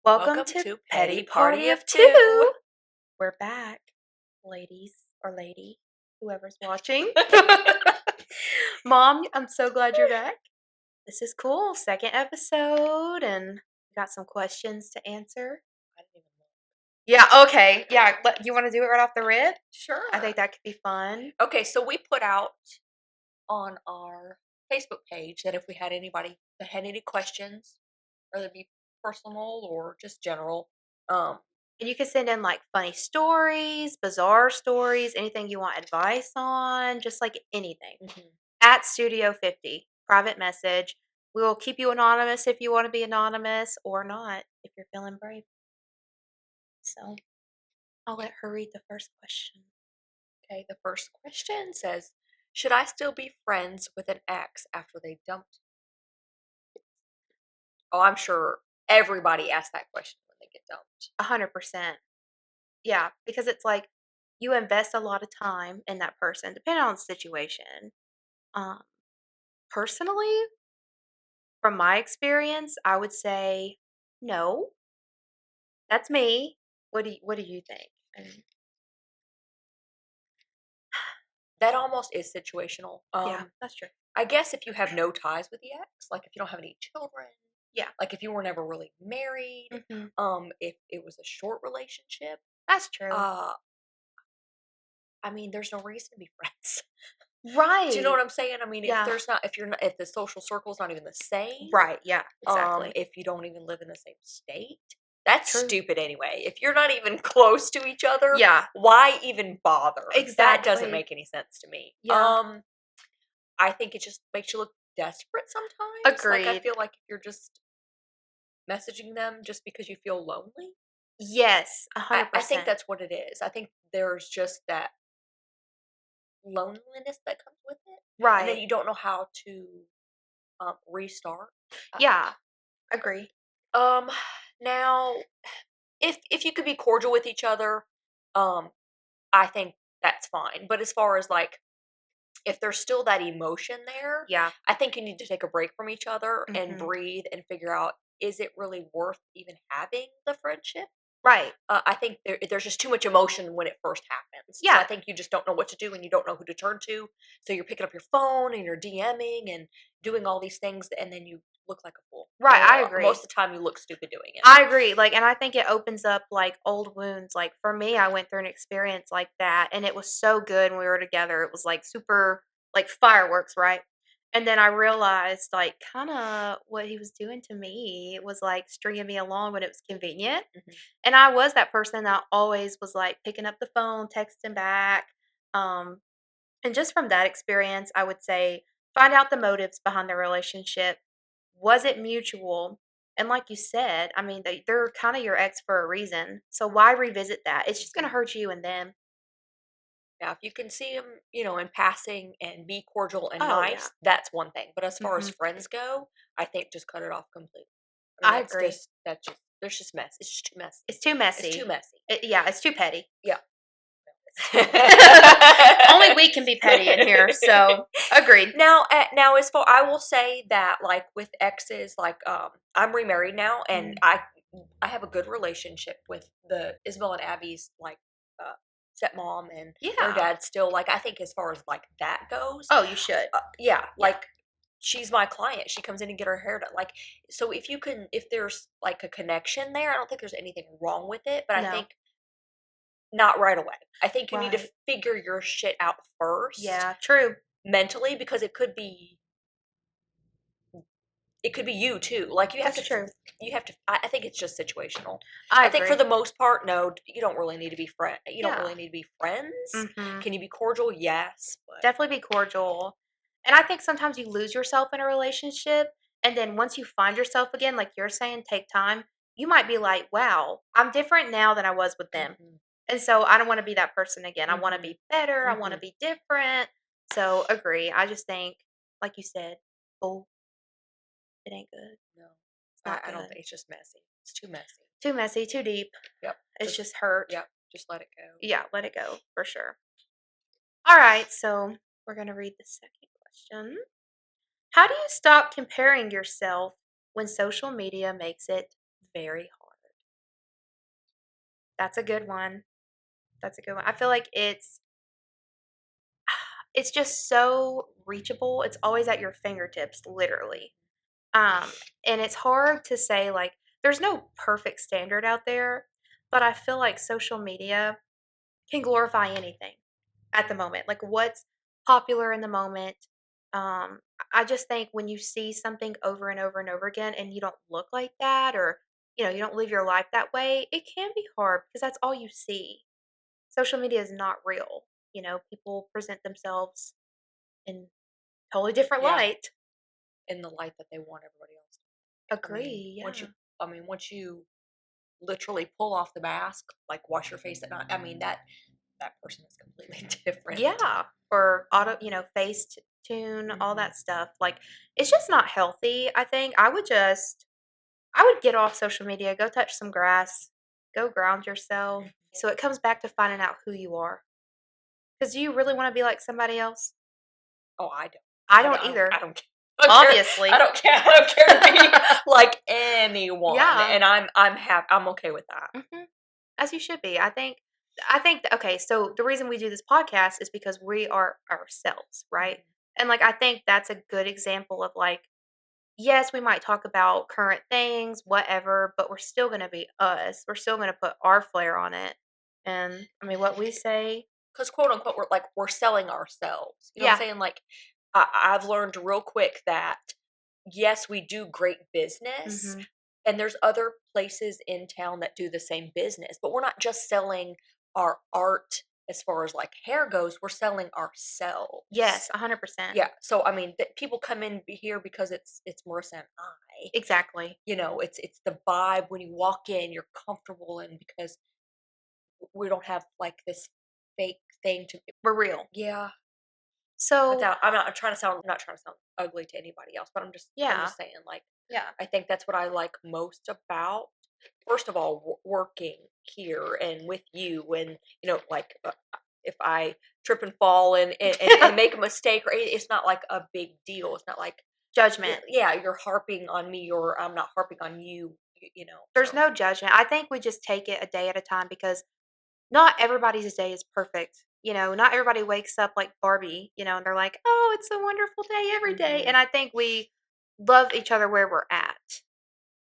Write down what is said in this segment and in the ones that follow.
Welcome to Petty Party of Two. We're back, ladies or lady, whoever's watching. Mom, I'm so glad you're back. This is cool. Second episode, and we got some questions to answer. Yeah, okay. Yeah, you want to do it right off the rip? Sure. I think that could be fun. Okay, so we put out on our Facebook page that if we had anybody that had any questions, whether it be personal or just general, And you can send in like funny stories, bizarre stories, anything you want advice on, just like anything. At Studio 50, private message. We will keep you anonymous if you want to be anonymous or not if you're feeling brave. So I'll let her read the first question. Okay, the first question says, should I still be friends with an ex after they dumped me? Oh, I'm sure everybody asks that question when they get dumped. 100%. Yeah, because it's like you invest a lot of time in that person, depending on the situation. Personally, from my experience, I would say no. That's me. What do you think? That almost is situational. Yeah, that's true. I guess if you have no ties with the ex, like if you don't have any children, Yeah. like if you were never really married, Mhm. if it was a short relationship, That's true. I mean, there's no reason to be friends. Right. Do you know what I'm saying? I mean, Yeah. if the social circle's not even the same, Right, yeah, exactly. if you don't even live in the same state, that's True. stupid anyway. If you're not even close to each other, Yeah. why even bother? That doesn't Exactly. make any sense to me. Yeah. I think it just makes you look desperate sometimes. Like I Agreed. feel like if you're just messaging them just because you feel lonely, Yes, I 100%. think that's what it is. I think there's just that loneliness that comes with it, and then Right. you don't know how to restart. Yeah, agree. Now, if you could be cordial with each other, um, I think that's fine. But as far as like, if there's still that emotion there, Yeah. I think you need to take a break from each other and Mhm. breathe and figure out, is it really worth even having the friendship? Right. I think there's just too much emotion when it first happens. So Yeah. I think you just don't know what to do and you don't know who to turn to. So you're picking up your phone and you're DMing and doing all these things, and then you look like a fool. Right, I And agree. most of the time, you look stupid doing it. I agree, like, and I think it opens up, like, old wounds, like, for me, I went through an experience like that, and it was so good when we were together, it was, like, super like, fireworks, right? And then I realized, like, kinda what he was doing to me was, like, stringing me along when it was convenient, and I was that person that always was, like, picking up the phone, texting back, um, and just from that experience, I would say, find out the motives behind the relationship. Was it mutual? And like you said, I mean, they're kind of your ex for a reason. So why revisit that? It's just going to hurt you and them. Now, if you can see them, in passing and be cordial and Oh, yeah. nice, that's one thing. But as far as Mhm. friends go, I think just cut it off completely. I agree. There's just mess. It's just too messy. It's too messy. It's too messy. Yeah, it's too petty. Yeah. Only we can be petty in here, so agreed. Now, as far, I will say that, like with exes, like I'm remarried now, and I have a good relationship with the Isabel and Abby's like stepmom and their Yeah. dad. Still, like I think as far as like that goes, Oh, you should. yeah, like she's my client. She comes in and get her hair done. Like, so if there's like a connection there, I don't think there's anything wrong with it. But I No. think not right away. I think you need to Right. figure your shit out first. Yeah, true. Mentally, because it could be you too. Like That's true. I think it's just situational. I I think for agree. the most part, no, you don't really need to be you don't Yeah. really need to be friends. Mhm. Can you be cordial? Yes, but Definitely be cordial. And I think sometimes you lose yourself in a relationship, and then once you find yourself again, like you're saying, take time. You might be like, "Wow, I'm different now than I was with them." Mhm. And so I don't want to be that person again. I want to Mhm. be better. I want to Mhm. be different. So agree. I just think, like you said, oh, it ain't good. No, It's not I don't good. think it's just messy. It's too messy. Too messy, too deep. Yep. It's just hurt. Yep. Just let it go. Yeah, let it go for sure. All right, so we're going to read the second question. How do you stop comparing yourself when social media makes it very hard? That's a good one. That's a good one. I feel like it's just so reachable. It's always at your fingertips, literally. Um, and it's hard to say, like, there's no perfect standard out there, but I feel like social media can glorify anything at the moment. Like, what's popular in the moment. I just think when you see something over and over and over again and you don't look like that, or, you don't live your life that way, it can be hard because that's all you see. Social media is not real. People present themselves in totally different Yeah, light. in the light that they want everybody else to. Agree, Once you, yeah. once you literally pull off the mask, like wash your face at night, that person is completely different. Yeah, or auto, face tune, all Mhm. that stuff. Like, it's just not healthy. I think I would get off social media, go touch some grass, go ground yourself. So it comes back to finding out who you are. Because do you really want to be like somebody else? Oh, I don't. I I don't. don't I don't. I either. don't care. I don't care. I Obviously. don't care. I don't care to be like anyone, Yeah. and I'm happy. I'm okay with that. As you should be. I think okay, so the reason we do this podcast is because we are ourselves, right? Mhm. And like I think that's a good example of like, yes, we might talk about current things, whatever, but we're still going to be us. We're still going to put our flair on it. And I mean, what we say, Because quote unquote, we're selling ourselves. You know what yeah. I'm saying? Like I've learned real quick that yes, we do great business, Mhm. and there's other places in town that do the same business, but we're not just selling our art as far as like hair goes. We're selling Yes, ourselves. 100%. Yeah. So I mean, people come in here because it's Marissa and I. Exactly. It's the vibe when you walk in, you're comfortable in because we don't have like this fake thing to. We're real. Yeah. So, Without I'm not trying to sound ugly to anybody else, but I'm yeah. just saying, like, Yeah. I think that's what I like most about, first of all, working here and with you, and like, if I trip and fall and make a mistake, or it's not like a big deal. It's not like, Judgment. yeah, you're harping on me, or I'm not harping on you. There's So no judgment. I think we just take it a day at a time because not everybody's day is perfect. Not everybody wakes up like Barbie, and they're like, "Oh, it's a wonderful day every day." And mhm, I think we love each other where we're at.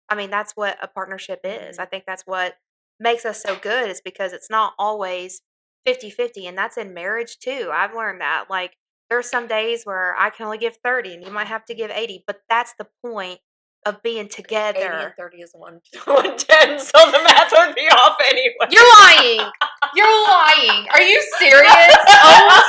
I mean, that's what a partnership is. I mhm. think that's what makes us so good is because it's not always 50-50, and that's in marriage too. I've learned that. Like, there's some days where I can only give 30 and you might have to give 80, but that's the point of being 80 and together. 30 is 110, so the math would be off anyway. You're lying. You're lying. Are you serious? Oh,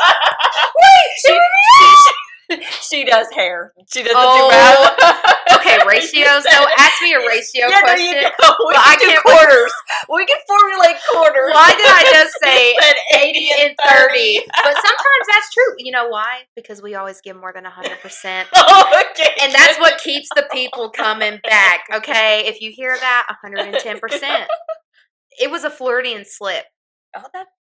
she, she does hair. She doesn't do oh. math. Okay, ratios. So ask me a ratio Yeah, there question. you go. We But I can do can't. quarters. We can formulate quarters. Why did I just say You said 80 and 30? But sometimes that's true. You know why? Because we always give more than 100%. Oh, okay. And that's what keeps the people coming back. Okay, if you hear that, 110%. It was a Floridian slip. Oh,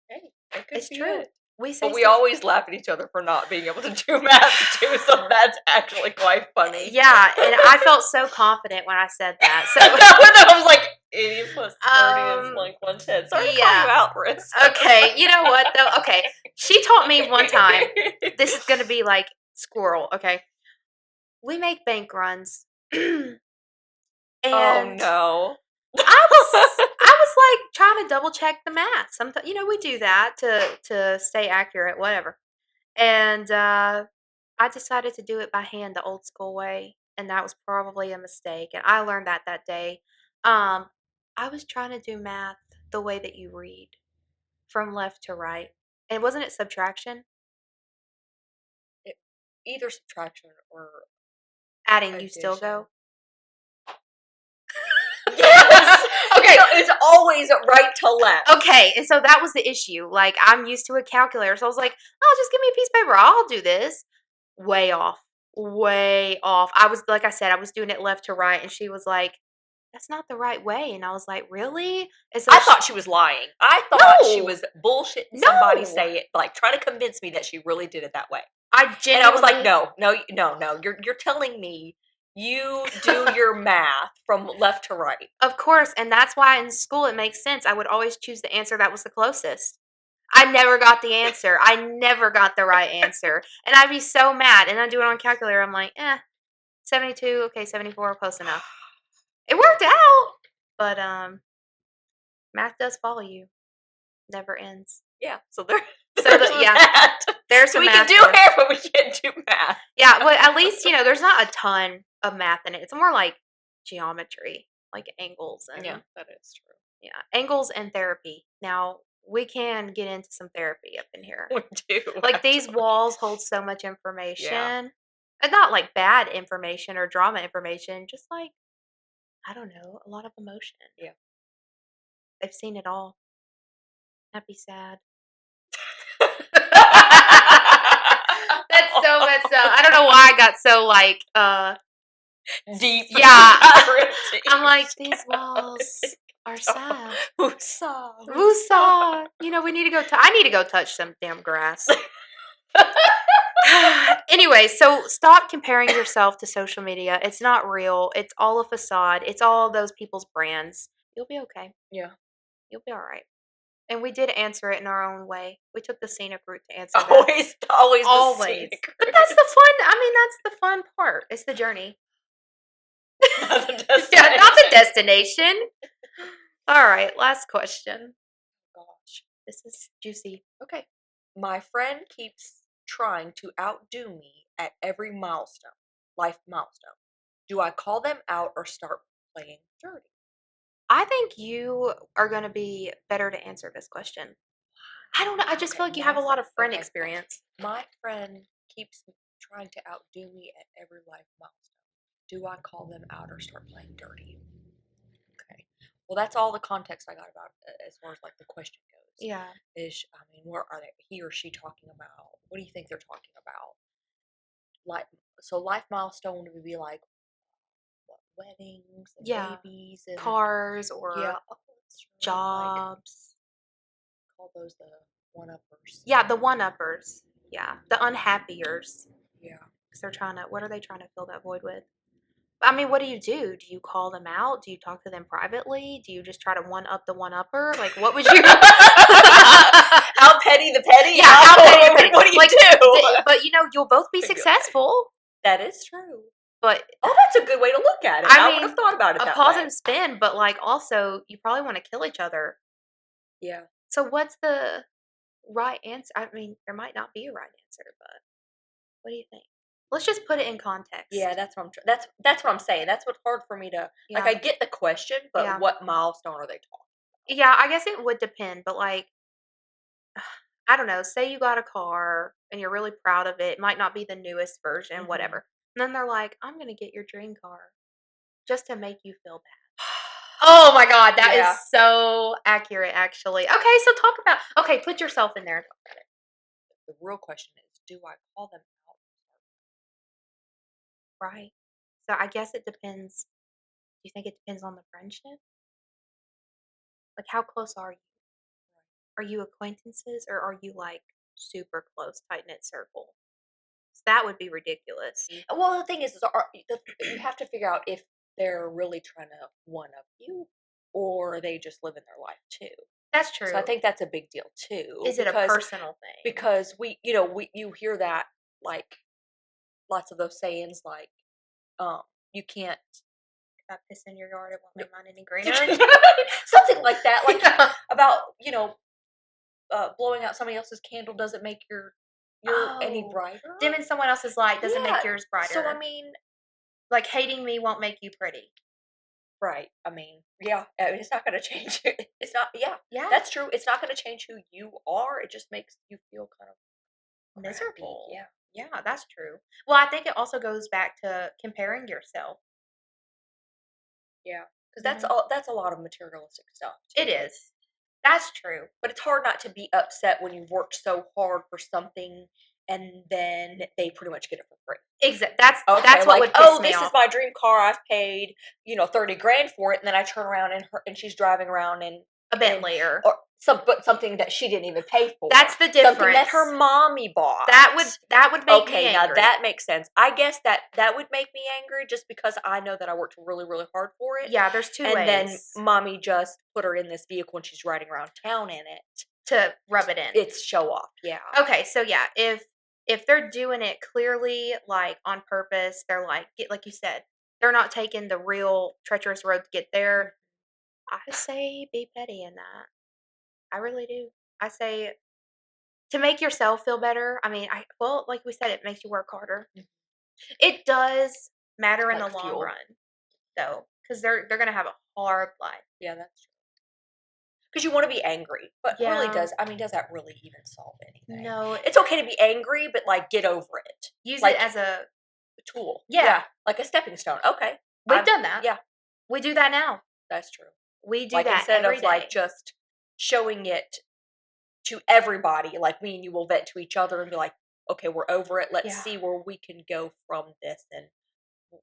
hey, that could It's be true. it. We say But we stuff. always laugh at each other for not being able to do math too, so that's actually quite funny. Yeah, and I felt so confident when I said that. So I was like, 80 plus 30 is like 110. Sorry to call yeah. you out, Riz. Okay, you know what though? Okay, she taught me one time. This is gonna be like squirrel. Okay, we make bank runs, and Oh no. I was like trying to double check the math. Sometimes we do that to stay accurate, whatever. And I decided to do it by hand, the old school way, and that was probably a mistake. And I learned that day. Um, I was trying to do math the way that you read, from left to right, and wasn't it subtraction? It- Either subtraction or Adding, you still addition. go. Yes. Okay. It's always right to left. Okay, and so that was the issue. Like, I'm used to a calculator, so I was like, "Oh, just give me a piece of paper. I'll do this." Way off. Way off. I was like I said, I was doing it left to right, and she was like, "That's not the right way." And I was like, "Really?" And so I thought she was lying. I thought she No. was bullshitting somebody, No. say it, like trying to convince me that she really did it that way. I And I was like, genuinely no. You're telling me You do your math from left to right. Of course, and that's why in school it makes sense. I would always choose the answer that was the closest. I never got the answer. I never got the right answer. And I'd be so mad. And I do it on calculator. I'm like, 72, okay, 74, close enough. It worked out. But math does follow you. Never ends. Yeah. So there's yeah, that. there's So a we can math do course. hair, but we can't do math. Yeah, well, at least, there's not a ton of math in it. It's more like geometry, like angles and Yeah, that is true. yeah, angles and therapy. Now, we can get into some therapy up in here. We do. Like these actually. walls hold so much information. And not like bad information or drama information, just like I don't know, a lot of emotion. Yeah. They've seen it all. Happy, sad. That's so messed up. I don't know why I got so like Deep. Yeah. Deep. I'm like, these walls are sad. Woosah. Woosah. We need to go I need to go touch some damn grass. Anyway, so stop comparing yourself to social media. It's not real. It's all a facade. It's all those people's brands. You'll be okay. Yeah. You'll be all right. And we did answer it in our own way. We took the scenic route to answer that. Always the Always. scenic But route. that's the fun. That's the fun part. It's the journey. Not the Yeah, not the destination. destination. All right, last question. Gosh. This is juicy. Okay. My friend keeps trying to outdo me at every life milestone. Do I call them out or start playing dirty? I think you are going to be better to answer this question. I don't know. I just feel like you have a lot of friend experience. My friend keeps trying to outdo me at every life milestone. Do I call them out or start playing dirty? Okay. Well, that's all the context I got about as far as like the question goes. Yeah. What are they? He or she talking about? What do you think they're talking about? Life milestone would be like what, weddings and Yeah. babies and Cars or that's true. jobs. Call those the one-uppers. Yeah, the one-uppers. Yeah, the unhappiers. Yeah. Because what are they trying to fill that void with? What do you do? Do you call them out? Do you talk to them privately? Do you just try to one-up the one-upper? Like, what would you... How petty the petty? Yeah, how petty the petty. What do you do? But, you'll both be successful. That is true. But... Oh, that's a good way to look at it. I would have thought about it that way. A positive spin, but, also, you probably want to kill each other. Yeah. So what's the right answer? There might not be a right answer, but what do you think? Let's just put it in context. Yeah, that's what that's what I'm saying. That's what's hard for me to Yeah. I get the question, but what milestone are they talking? Yeah, I guess it would depend, but I don't know. Say you got a car and you're really proud of it. It might not be the newest version, whatever. And then they're like, "I'm gonna get your dream car just to make you feel bad." Oh my God, that is so accurate, actually. Okay, so put yourself in there and talk about it. The real question is, do I call them out? Right. So I guess it depends. Do you think it depends on the friendship? Like, how close are you? Are you acquaintances or are you super close, tight knit circle? So that would be ridiculous. Well, the thing is you have to figure out if they're really trying to one up you, or they just live in their life too. That's true. So I think that's a big deal too. Is it a personal thing? Because you hear that lots of those sayings you can't. If I piss in your yard, it won't make mine any greener. Something like that. About blowing out somebody else's candle doesn't make your any brighter. Dimming someone else's light doesn't make yours brighter. So hating me won't make you pretty. Right. It's not going to change. It's not. Yeah. Yeah. That's true. It's not going to change who you are. It just makes you feel kind of miserable. Crappy. Yeah. Yeah, that's true. Well, I think it also goes back to comparing yourself. Yeah, because that's a lot of materialistic stuff. Too. It is. That's true. But it's hard not to be upset when you've worked so hard for something and then they pretty much get it for free. Exactly. That's what would piss me this off. Is my dream car. I've paid $30,000 for it, and then I turn around and she's driving around in a Bentley or but something that she didn't even pay for. That's the Something that her difference. mommy bought. That would make me Okay, now angry. that makes sense. I guess that would make me angry just because I know that I worked really, really hard for it. Yeah, there's two And then ways mommy just put her in this vehicle and she's riding around town in it. to rub it in. It's show off, yeah. Okay, so yeah, if they're doing it clearly, like on purpose, they're like like you said, they're not taking the real treacherous road to get there. I say be petty in that. I really do. I say to make yourself feel better. I mean, well, like we said, it makes you work harder. It does matter in the Like long fuel. run, though, because they're gonna have a hard life. Yeah, that's true. Because you want to be angry, but really Yeah. does that really even solve anything? No, It's okay to be angry, but like get over it. use Like it as a tool. Yeah. Like a stepping stone. Okay. We've done that. Yeah, We do that now. that's true. We do Like that instead every of day. like just showing it to everybody, like me and you will vent to each other and be like, okay, we're over it. Let's Yeah. see where we can go from this and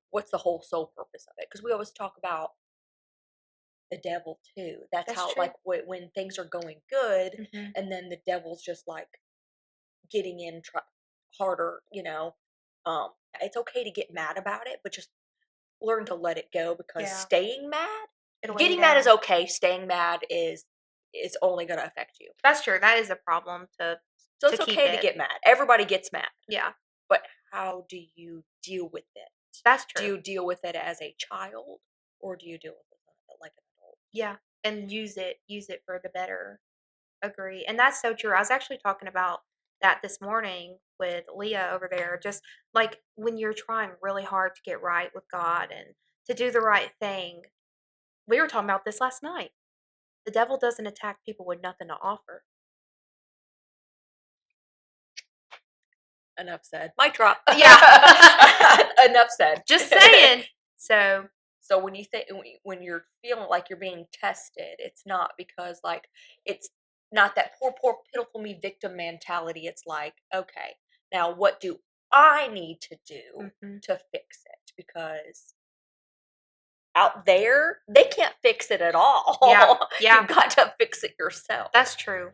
what's the whole sole purpose of it. Because we always talk about the devil too. That's how true. like when things are going good Mhm. and then the devil's just like getting in harder, it's okay to get mad about it, but just learn to let it go because Yeah. staying mad, It'll weigh you getting mad is down. okay. Staying mad is only going to affect you. That's true. That is a problem to So it's keep okay to it. get mad. Everybody gets mad. Yeah, But how do you deal with it? that's Do true. you deal with it as a child or do you deal with it like an adult? Yeah, and use it for the better. Agree. And that's so true. I was actually talking about that this morning with Leah over there. Just like when you're trying really hard to get right with God and to do the right thing. We were talking about this last night. The devil doesn't attack people with nothing to offer. Enough said. Mic drop. Yeah. Enough said. Just saying. So, So when you think when you're feeling like you're being tested, it's not because like it's not that poor pitiful me victim mentality. It's like, okay, now what do I need to do mhm. to fix it? Because out there, they can't fix it at all. Yeah, yeah. You've got to fix it yourself. That's true.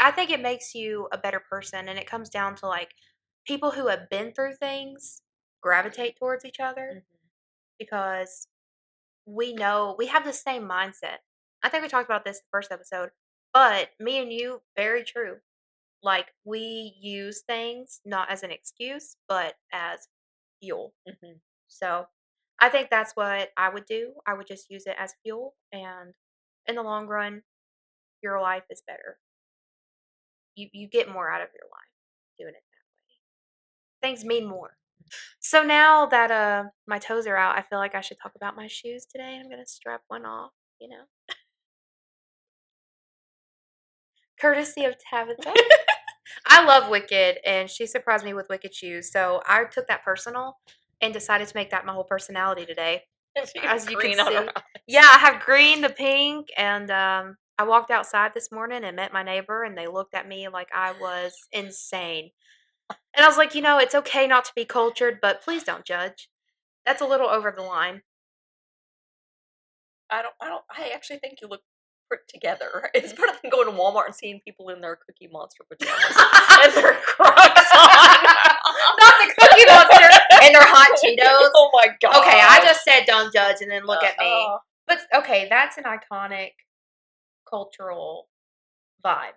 I think it makes you a better person, and it comes down to like people who have been through things gravitate towards each other Mhm. because we know we have the same mindset. I think we talked about this the first episode, but me and you, very true. Like we use things not as an excuse, but as fuel. Mhm. So I think that's what I would do. I would just use it as fuel, and in the long run, your life is better. You get more out of your life doing it that way. Things mean more. So now that my toes are out, I feel like I should talk about my shoes today. I'm gonna strap one off, courtesy of Tabitha. I love Wicked, and she surprised me with Wicked shoes. So I took that personal and decided to make that my whole personality today. As you can Green on her see. eyes. Yeah, I have green, the pink, and I walked outside this morning and met my neighbor, and they looked at me like I was insane. And I was like, it's okay not to be cultured, but please don't judge. That's a little over the line. I actually think you look put together. It's better than going to Walmart and seeing people in their Cookie Monster pajamas and their Crocs on. Not the Cookie Monster and their hot Cheetos. Oh my god. Okay, I just said don't judge and then look at me. Uh, But okay, that's an iconic cultural vibe.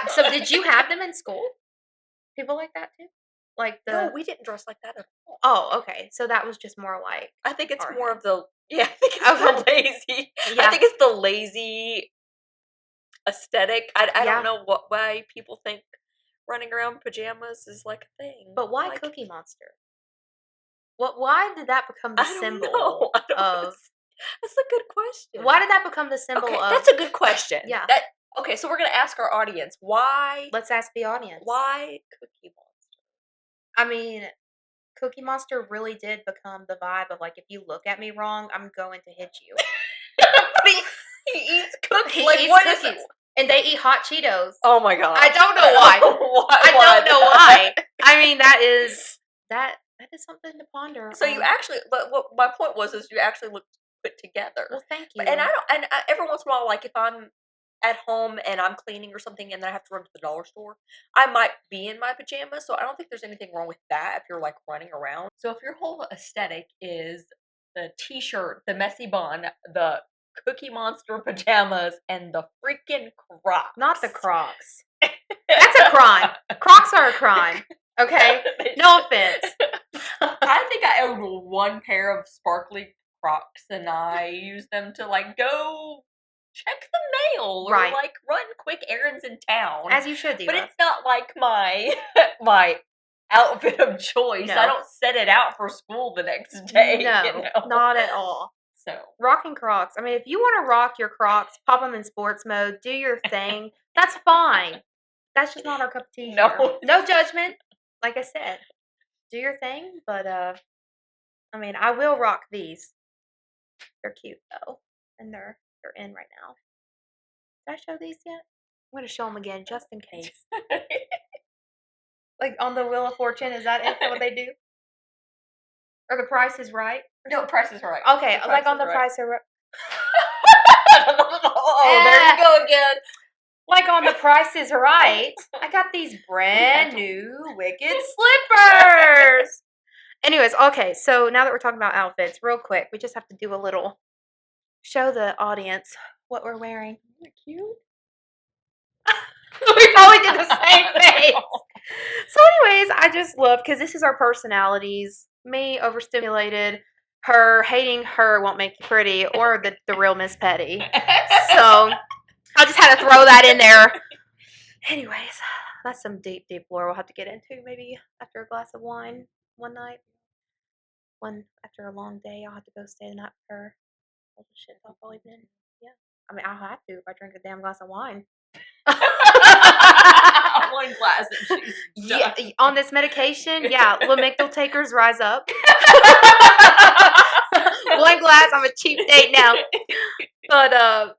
So did you have them in school? People like that too? Like no, the we didn't dress like that at all. Oh, okay. So that was just more like I think it's our more head. of the I think it's the lazy. Yeah. I think it's the lazy aesthetic. I Yeah. don't know why people think running around in pajamas is like a thing. But why Like, Cookie Monster? Why did that become the I don't symbol know. I don't know. of That's a good question. Why did that become the symbol Okay, of that's a good question. Yeah. Okay, so we're gonna ask our audience why Let's ask the audience. why Cookie Monster? I mean, Cookie Monster really did become the vibe of like if you look at me wrong, I'm going to hit you. He eats cookies. He Like eats what is cookies. it? And they eat hot Cheetos. Oh my god! I don't know why. I don't know why. I mean, that is something to ponder. So you actually, but what my point was is you actually look put together. Well, thank you. And I don't, and every once in a while, like if I'm at home and I'm cleaning or something and then I have to run to the dollar store, I might be in my pajamas. So I don't think there's anything wrong with that if you're like running around. So if your whole aesthetic is the t-shirt, the messy bun, the Cookie Monster pajamas, and the freaking Crocs. Not the Crocs. That's a crime. Crocs are a crime. Okay? No offense. I think I owned one pair of sparkly Crocs and I used them to like go check the mail or Right. like run quick errands in town. As you should do. But it's not like my my outfit of choice. No. I don't set it out for school the next day. No, you know? not at all. So Rocking Crocs. I mean, if you want to rock your Crocs, pop them in sports mode, do your thing. That's fine. That's just not our cup of tea. No. Here. No judgment. Like I said, do your thing. But I mean, I will rock these. They're cute though, and they're in right now. Did I show these yet? I'm gonna show them again just in case. Like on the Wheel of Fortune, is that what they do? Or The Price is Right? No, Price is Right. Okay, like on The Price is Right. Oh, there you go again. Like on The Price is Right, I got these brand new Wicked slippers. Anyways, okay, so now that we're talking about outfits, real quick, we just have to do a little show the audience what we're wearing. Isn't that cute? We probably did the same thing. So, anyways, I just love because this is our personalities. Me overstimulated, her hating her won't make you pretty, or the real Miss Petty. So I just had to throw that in there. Anyways, that's some deep, deep lore we'll have to get into maybe after a glass of wine one night. After a long day, I'll have to go stay the night with her. All the shit I've probably been. Yeah. I mean, I'll have to if I drink a damn glass of wine. One glass and she's Yeah, on this medication, yeah, Lamictal takers rise up. One glass, I'm a cheap date now. But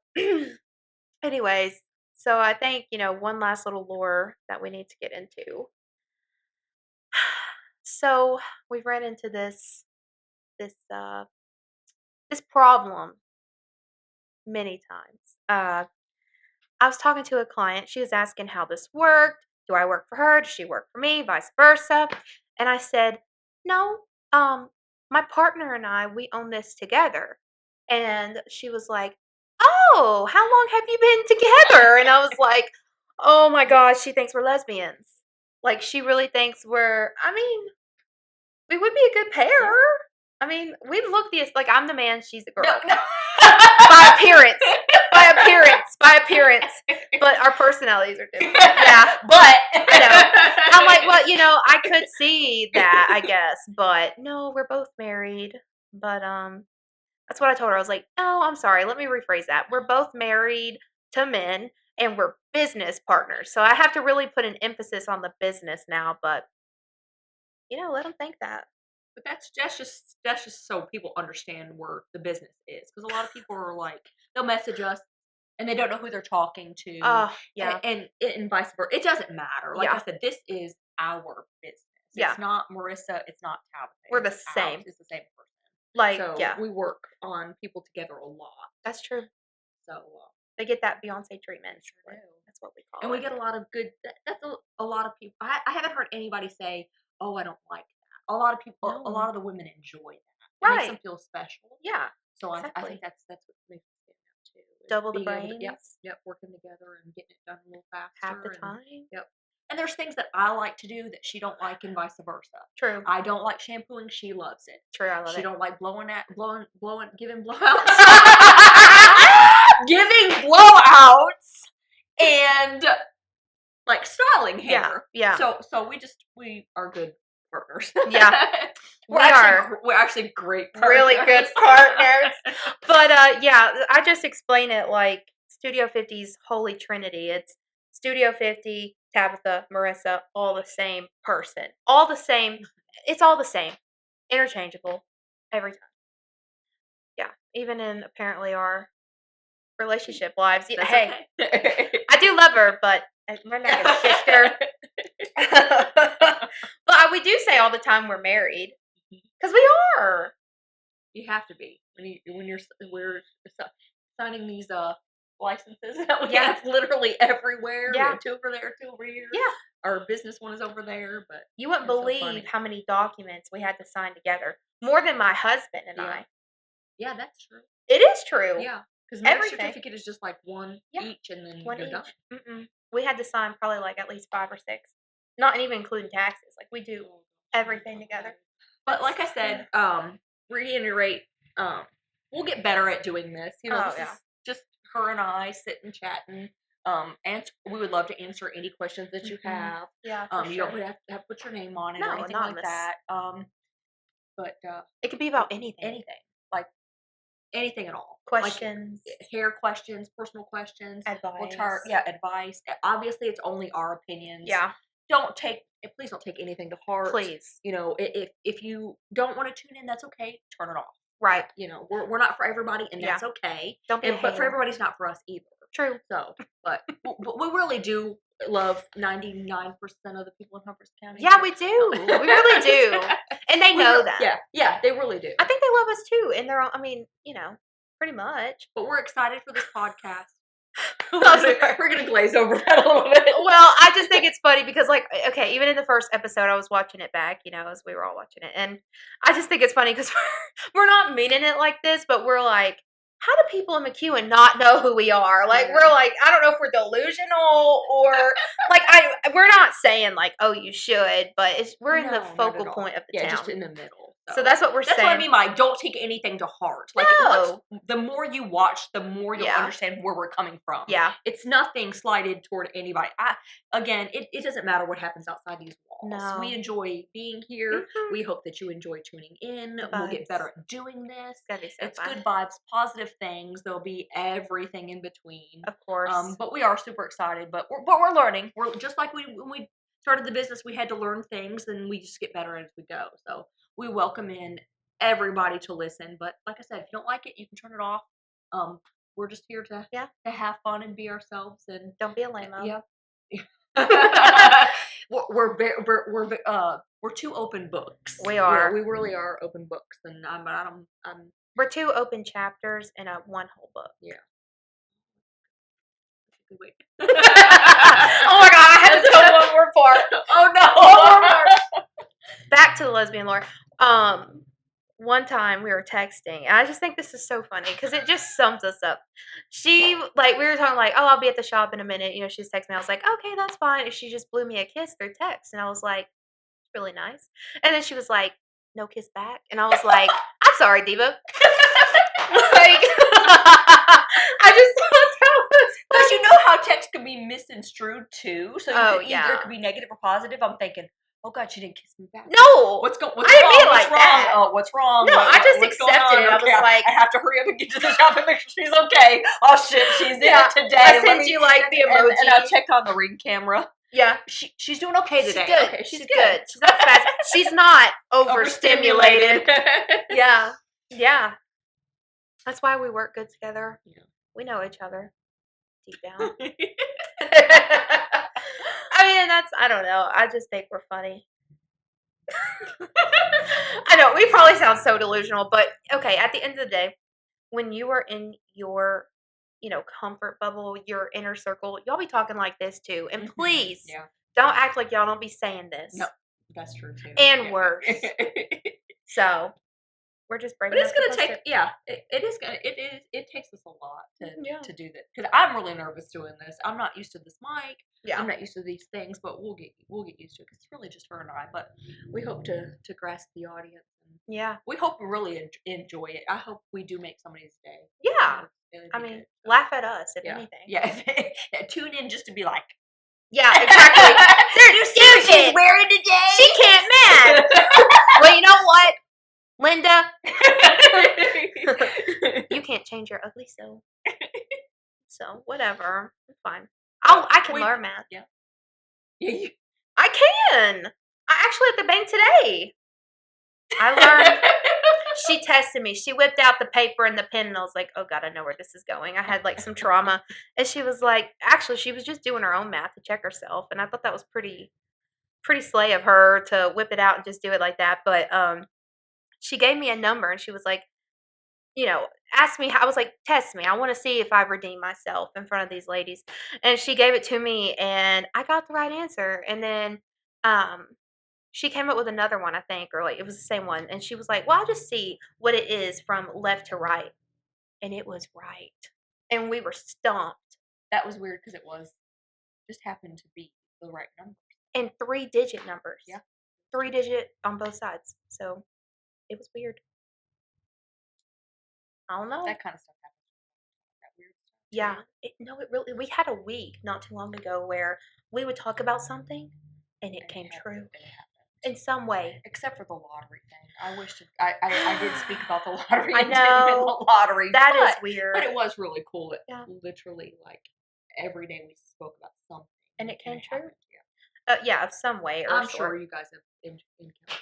anyways, so I think, one last little lore that we need to get into. So we've ran into this problem many times. I was talking to a client. She was asking how this worked. Do I work for her? Does she work for me? Vice versa. And I said, no, my partner and I, we own this together. And she was like, oh, how long have you been together? And I was like, oh my gosh, she thinks we're lesbians. Like, she really thinks we would be a good pair. I mean, we look like I'm the man, she's the girl. No. By appearance. But our personalities are different. Yeah, but I know. I'm like, well, I could see that, I guess, but no, we're both married. But that's what I told her. I was like, no, I'm sorry. Let me rephrase that. We're both married to men, and we're business partners. So I have to really put an emphasis on the business now. But let them think that. But that's just so people understand where the business is, because a lot of people are like, they'll message us and they don't know who they're talking to. Yeah, and vice versa. It doesn't matter. Like I said, this is our business. Yeah. It's not Marissa. It's not Tabitha. We're the same. It's the same person. Like, so yeah, we work on people together a lot. That's true. So they get that Beyonce treatment. True. That's what we call and it. we get a lot of good. That's a lot of people. I haven't heard anybody say, "Oh, I don't like that." A lot of people, No. a lot of the women enjoy that. It makes them feel special. Yeah. So exactly. I think that's what makes it stand out too. Double the being able brains. to, yep, working together and getting it done a little faster. Half the time. Yep. And there's things that I like to do that she don't like, and vice versa. True. I don't like shampooing. She loves it. True. I love she it. don't like giving blowouts, giving blowouts, and like styling hair. Yeah. So we are good partners. Yeah. We're actually great partners. Really good partners. But I just explain it like Studio 50's Holy Trinity. It's Studio 50, Tabitha, Marissa, all the same person. All the same. It's all the same. Interchangeable. Every time. Yeah. Even in apparently our relationship lives. That's hey. Okay. I do love her, but we're not gonna shift her. But we do say all the time we're married. Because we are. You have to be when we're signing these licenses that we Yeah. have literally everywhere. We Yeah. have 2 over there, 2 over here. Yeah. Our business one is over there, but You wouldn't it's so believe funny. how many documents we had to sign together. More than my husband and Yeah. I. Yeah, that's true. It is true. Yeah, because marriage Everything. certificate is just like one Yeah. each, and then One you're each. done. Mm-mm. We had to sign probably like at least 5 or 6. Not even including taxes. Like we do everything together. But like I said, reiterate, we'll get better at doing this. You know, Oh, this yeah. is just her and I sitting chatting. And we would love to answer any questions that you have. Yeah, for You sure. don't have to put your name on it No, or anything anonymous. like that. But It could be about anything. anything, like anything at all. Questions, like, hair questions, personal questions. advice. We'll try, advice. Obviously, it's only our opinions. Yeah, Please don't take anything to heart. please. You know, if you don't want to tune in, that's okay. Turn it off. Right. You know, we're not for everybody, and that's okay. Don't be a But for hater. everybody's not for us either. True. So, but we really do love 99% of the people in Humphreys County. Yeah, we do. We really do. And they know that. Yeah, they really do. I think they love us too. And they're all, I mean, you know, pretty much. But we're excited for this podcast. We're gonna glaze over that a little bit. Well, I just think it's funny because, like, okay, even in the first episode, I was watching it back, you know, as we were all watching it, and I just think it's funny because we're not meaning it like this, but we're like, how do people in McEwen not know who we are? Like, we're like, I don't know if we're delusional or like, we're not saying like, oh, you should, but we're in the focal point of the town, just in the middle. So that's what we're saying. That's what I mean by don't take anything to heart. Like, the more you watch, the more you'll understand where we're coming from. Yeah. It's nothing slighted toward anybody. Again, it doesn't matter what happens outside these walls. No. We enjoy being here. Mm-hmm. We hope that you enjoy tuning in. We'll get better at doing this. It's fun. Good vibes, positive things. There'll be everything in between. Of course. But we are super excited. But we're learning. We're just like when we started the business, we had to learn things, and we just get better as we go. So we welcome in everybody to listen. But like I said, if you don't like it, you can turn it off. We're just here to have fun and be ourselves, and don't be a lame-o. Yeah. We're two open books. We are. We really are open books, and we're 2 open chapters in one whole book. Yeah. Wait. Oh my god, I had to tell one more part. Oh no. One more part. Back to the lesbian lore. One time we were texting, and I just think this is so funny because it just sums us up. We were talking like, oh, I'll be at the shop in a minute. You know, she's texting me. I was like, okay, that's fine. And she just blew me a kiss through text, and I was like, really nice. And then she was like, no kiss back, and I was like, I'm sorry, Diva. I just thought that was because you know how text can be misconstrued too. So either it could be negative or positive. I'm thinking, oh god, she didn't kiss me back. No, what's I didn't wrong? mean it What's like wrong? that. Oh, what's wrong? No, I just what's accepted it. I was like, I have to hurry up and get to the shop and make sure she's okay. Oh shit, she's in it today. I sent you like the emoji, and I checked on the ring camera. Yeah, she's doing okay today. She's good. Okay, she's good. She's not fast. She's not overstimulated. Yeah. That's why we work good together. Yeah. We know each other deep down. I mean, I don't know. I just think we're funny. I know, we probably sound so delusional, but okay, at the end of the day, when you are in your, comfort bubble, your inner circle, y'all be talking like this too. And please, don't act like y'all don't be saying this. No, that's true too. And worse. So, we're just breaking. But it's gonna take. It takes us a lot to do this because I'm really nervous doing this. I'm not used to this mic. Yeah, I'm not used to these things, but we'll get used to it because it's really just her and I. But we hope to grasp the audience. And we hope we really enjoy it. I hope we do make somebody's day. Yeah, I mean, laugh at us if anything. Yeah, tune in just to be like. Yeah, exactly. They're stupid. She's wearing today. She can't mad. Well, you know what, Linda? You can't change your ugly self. So whatever, it's fine. I can learn math. Yeah. I can. I actually at the bank today. I learned. She tested me. She whipped out the paper and the pen, and I was like, oh god, I know where this is going. I had like some trauma, and she was like, actually, she was just doing her own math to check herself, and I thought that was pretty slay of her to whip it out and just do it like that. But she gave me a number, and she was like, asked me. I was like, test me. I want to see if I redeem myself in front of these ladies. And she gave it to me, and I got the right answer. And then, um, she came up with another one, I think, or like it was the same one. And she was like, "Well, I'll just see what it is from left to right," and it was right. And we were stumped. That was weird because it was just happened to be the right number. And 3-digit numbers. Yeah. 3-digit on both sides. So it was weird. I don't know. That kind of stuff happens. That weird stuff. Yeah. It really, we had a week not too long ago where we would talk about something and it came true in some way. Except for the lottery thing. I wished I did speak about the lottery. I and didn't win know. the lottery. That is weird. But it was really cool. It Yeah. literally, like, every day we spoke about something. And it came true? happened, yeah. Yeah, of some way or I'm sort. sure you guys have encountered that.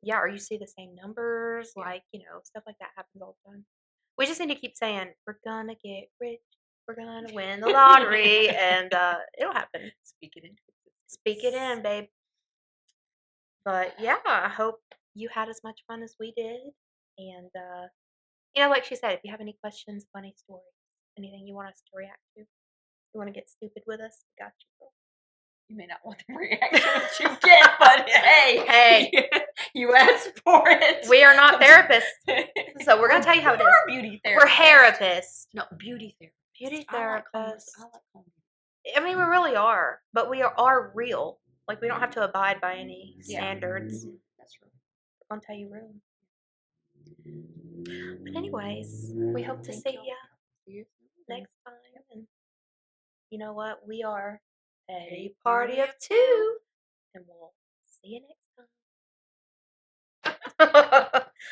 Yeah, or you see the same numbers, Yeah. like, stuff like that happens all the time. We just need to keep saying, "We're gonna get rich. We're gonna win the lottery," and it'll happen. Speak it into existence. Speak it in, babe. But yeah, I hope you had as much fun as we did. And like she said, if you have any questions, funny stories, anything you want us to react to, you want to get stupid with us, we got you, girl. You may not want the reaction that you get, but hey, you asked for it. We are not therapists, so we're gonna tell you how it is. We're beauty therapists. We're therapists. No, beauty therapists. Beauty I like therapists. home. I mean, we really are, but we are real. Like, we don't have to abide by any standards. That's true. I'll tell you real. But anyways, we hope to see you next time. And you know what? We are a party of two, and we'll see you next time.